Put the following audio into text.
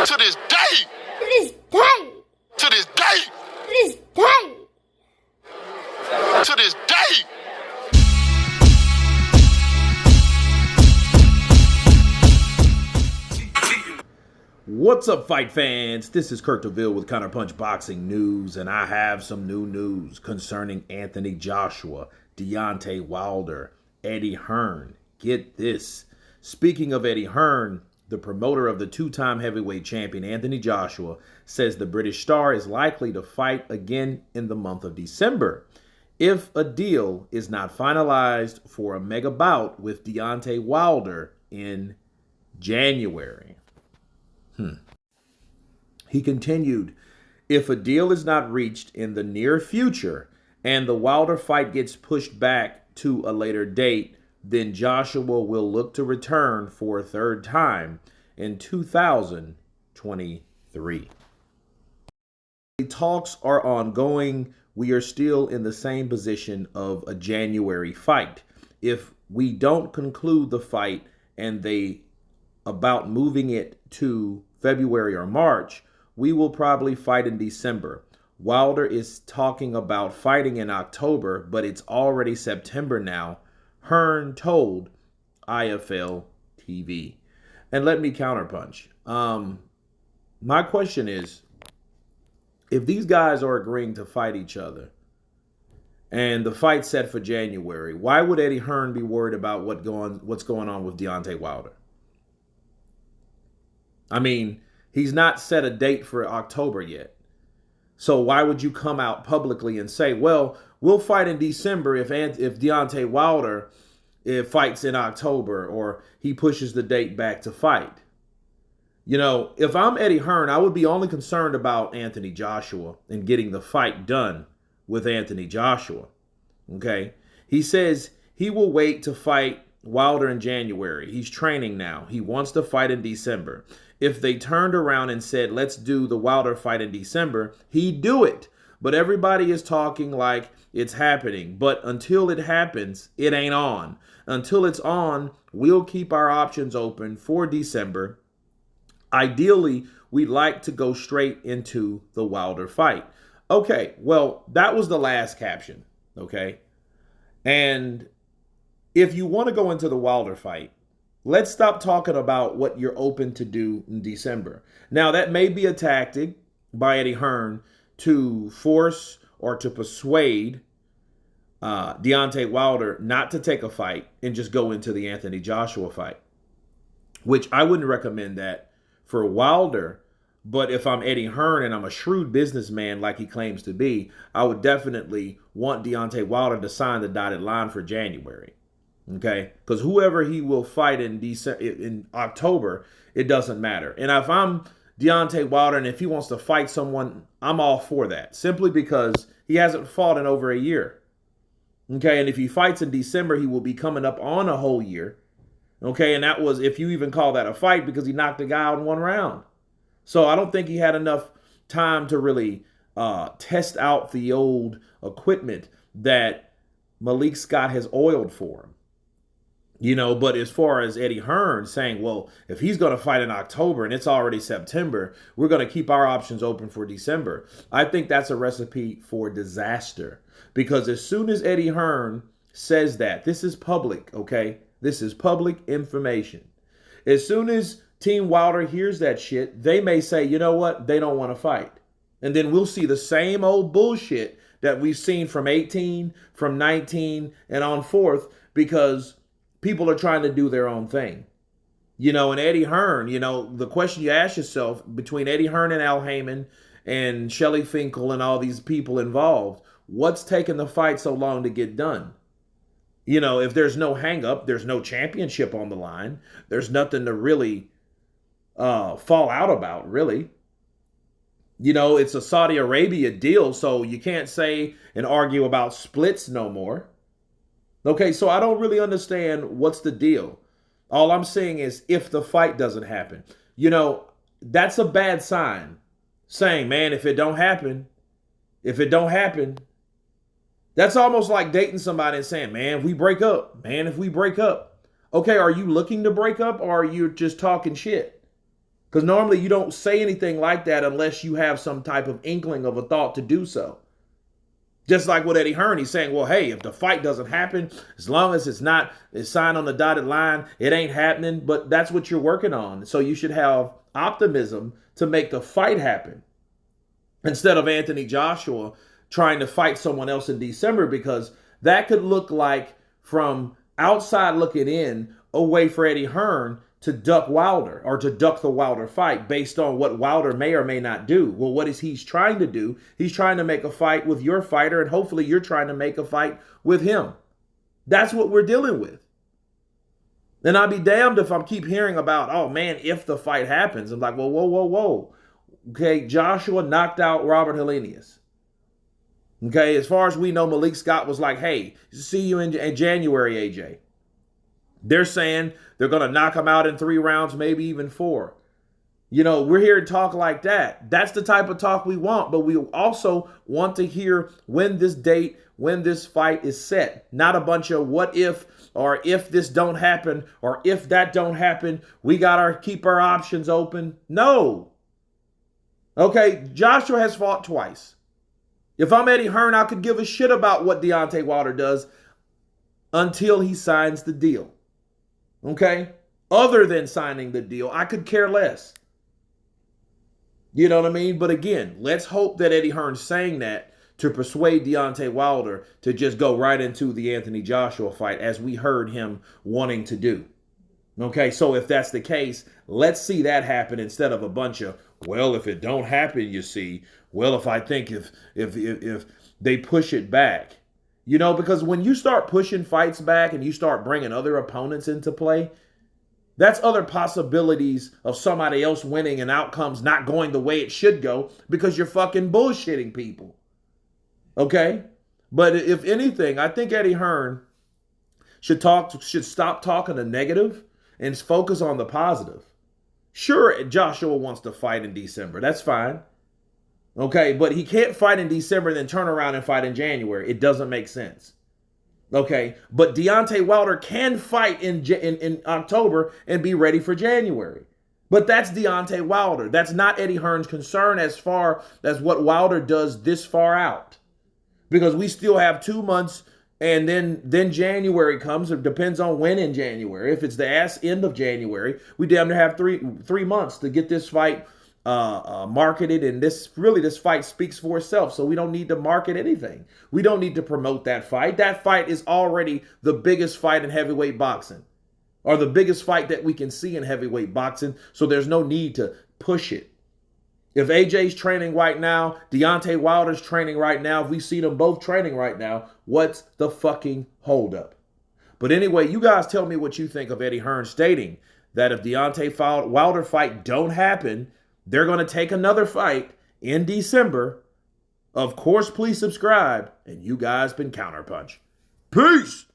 To this day. To this day. To this day. To this day. To this day. What's up, fight fans? This is Kurt DeVille with Counterpunch Boxing News, and I have some new news concerning Anthony Joshua, Deontay Wilder, Eddie Hearn. Get this. Speaking of Eddie Hearn, the promoter of the two-time heavyweight champion Anthony Joshua says the British star is likely to fight again in the month of December if a deal is not finalized for a mega bout with Deontay Wilder in January. He continued, if a deal is not reached in the near future and the Wilder fight gets pushed back to a later date, then Joshua will look to return for a third time in 2023. The talks are ongoing. We are still in the same position of a January fight. If we don't conclude the fight and they about moving it to February or March, we will probably fight in December. Wilder is talking about fighting in October, but it's already September now, Hearn told IFL TV. And let me counterpunch. My question is, if these guys are agreeing to fight each other and the fight's set for January, why would Eddie Hearn be worried about what's going on with Deontay Wilder? I mean, he's not set a date for October yet. So why would you come out publicly and say, well, we'll fight in December if Deontay Wilder fights in October or he pushes the date back to fight? You know, if I'm Eddie Hearn, I would be only concerned about Anthony Joshua and getting the fight done with Anthony Joshua. Okay? He says he will wait to fight Wilder in January. He's training now. He wants to fight in December. If they turned around and said, let's do the Wilder fight in December, he'd do it. But everybody is talking like it's happening. But until it happens, it ain't on. Until it's on, we'll keep our options open for December. Ideally, we'd like to go straight into the Wilder fight. Okay, well, that was the last caption, okay? And if you want to go into the Wilder fight, let's stop talking about what you're open to do in December. Now, that may be a tactic by Eddie Hearn to force or to persuade Deontay Wilder not to take a fight and just go into the Anthony Joshua fight, which I wouldn't recommend that for Wilder. But if I'm Eddie Hearn and I'm a shrewd businessman like he claims to be, I would definitely want Deontay Wilder to sign the dotted line for January. Okay, because whoever he will fight in October, it doesn't matter. And if I'm Deontay Wilder and if he wants to fight someone, I'm all for that. Simply because he hasn't fought in over a year. Okay, and if he fights in December, he will be coming up on a whole year. Okay, and that was, if you even call that a fight, because he knocked the guy out in one round. So I don't think he had enough time to really test out the old equipment that Malik Scott has oiled for him. You know, but as far as Eddie Hearn saying, well, if he's going to fight in October and it's already September, we're going to keep our options open for December. I think that's a recipe for disaster. Because as soon as Eddie Hearn says that, this is public, okay? This is public information. As soon as Team Wilder hears that shit, they may say, you know what? They don't want to fight. And then we'll see the same old bullshit that we've seen from 18, from 19, and on forth, because people are trying to do their own thing. You know, and Eddie Hearn, you know, the question you ask yourself between Eddie Hearn and Al Heyman and Shelley Finkel and all these people involved, what's taking the fight so long to get done? You know, if there's no hang up, there's no championship on the line, there's nothing to really fall out about, really. You know, it's a Saudi Arabia deal, so you can't say and argue about splits no more. Okay, so I don't really understand what's the deal. All I'm saying is if the fight doesn't happen, you know, that's a bad sign. Saying, man, if it don't happen, that's almost like dating somebody and saying, man, if we break up. Okay, are you looking to break up or are you just talking shit? Because normally you don't say anything like that unless you have some type of inkling of a thought to do so. Just like with Eddie Hearn, he's saying, well, hey, if the fight doesn't happen, as long as it's signed on the dotted line, it ain't happening. But that's what you're working on. So you should have optimism to make the fight happen instead of Anthony Joshua trying to fight someone else in December, because that could look like, from outside looking in, a way for Eddie Hearn to duck Wilder, or to duck the Wilder fight based on what Wilder may or may not do. Well, what is he's trying to do? He's trying to make a fight with your fighter, and hopefully you're trying to make a fight with him. That's what we're dealing with. And I'd be damned if I keep hearing about, oh man, if the fight happens. I'm like, well, whoa, whoa, whoa. Okay, Joshua knocked out Robert Helenius. Okay, as far as we know, Malik Scott was like, hey, see you in January, AJ. They're saying they're going to knock him out in 3 rounds, maybe even 4. You know, we're here to talk like that. That's the type of talk we want, but we also want to hear when this date, when this fight is set. Not a bunch of what if, or if this don't happen, or if that don't happen, we got to keep our options open. No. Okay, Joshua has fought twice. If I'm Eddie Hearn, I could give a shit about what Deontay Wilder does until he signs the deal. Okay? Other than signing the deal, I could care less. You know what I mean? But again, let's hope that Eddie Hearn's saying that to persuade Deontay Wilder to just go right into the Anthony Joshua fight, as we heard him wanting to do. Okay, so if that's the case, let's see that happen instead of a bunch of, well, if it don't happen, you see, well, if I think if they push it back. You know, because when you start pushing fights back and you start bringing other opponents into play, that's other possibilities of somebody else winning and outcomes not going the way it should go, because you're fucking bullshitting people. Okay? But if anything, I think Eddie Hearn should stop talking the negative and focus on the positive. Sure, Joshua wants to fight in December. That's fine. Okay, but he can't fight in December and then turn around and fight in January. It doesn't make sense. Okay, but Deontay Wilder can fight in October and be ready for January. But that's Deontay Wilder. That's not Eddie Hearn's concern as far as what Wilder does this far out. Because we still have 2 months, and then January comes. It depends on when in January. If it's the end of January, we damn near have three months to get this fight marketed, and this fight speaks for itself. So we don't need to market anything. We don't need to promote that fight. That fight is already the biggest fight in heavyweight boxing, or the biggest fight that we can see in heavyweight boxing. So there's no need to push it. If AJ's training right now, Deontay Wilder's training right now, if we see them both training right now, what's the fucking holdup? But anyway, you guys tell me what you think of Eddie Hearn stating that if Deontay Wilder fight don't happen, they're going to take another fight in December. Of course, please subscribe, and you guys been Counterpunch. Peace!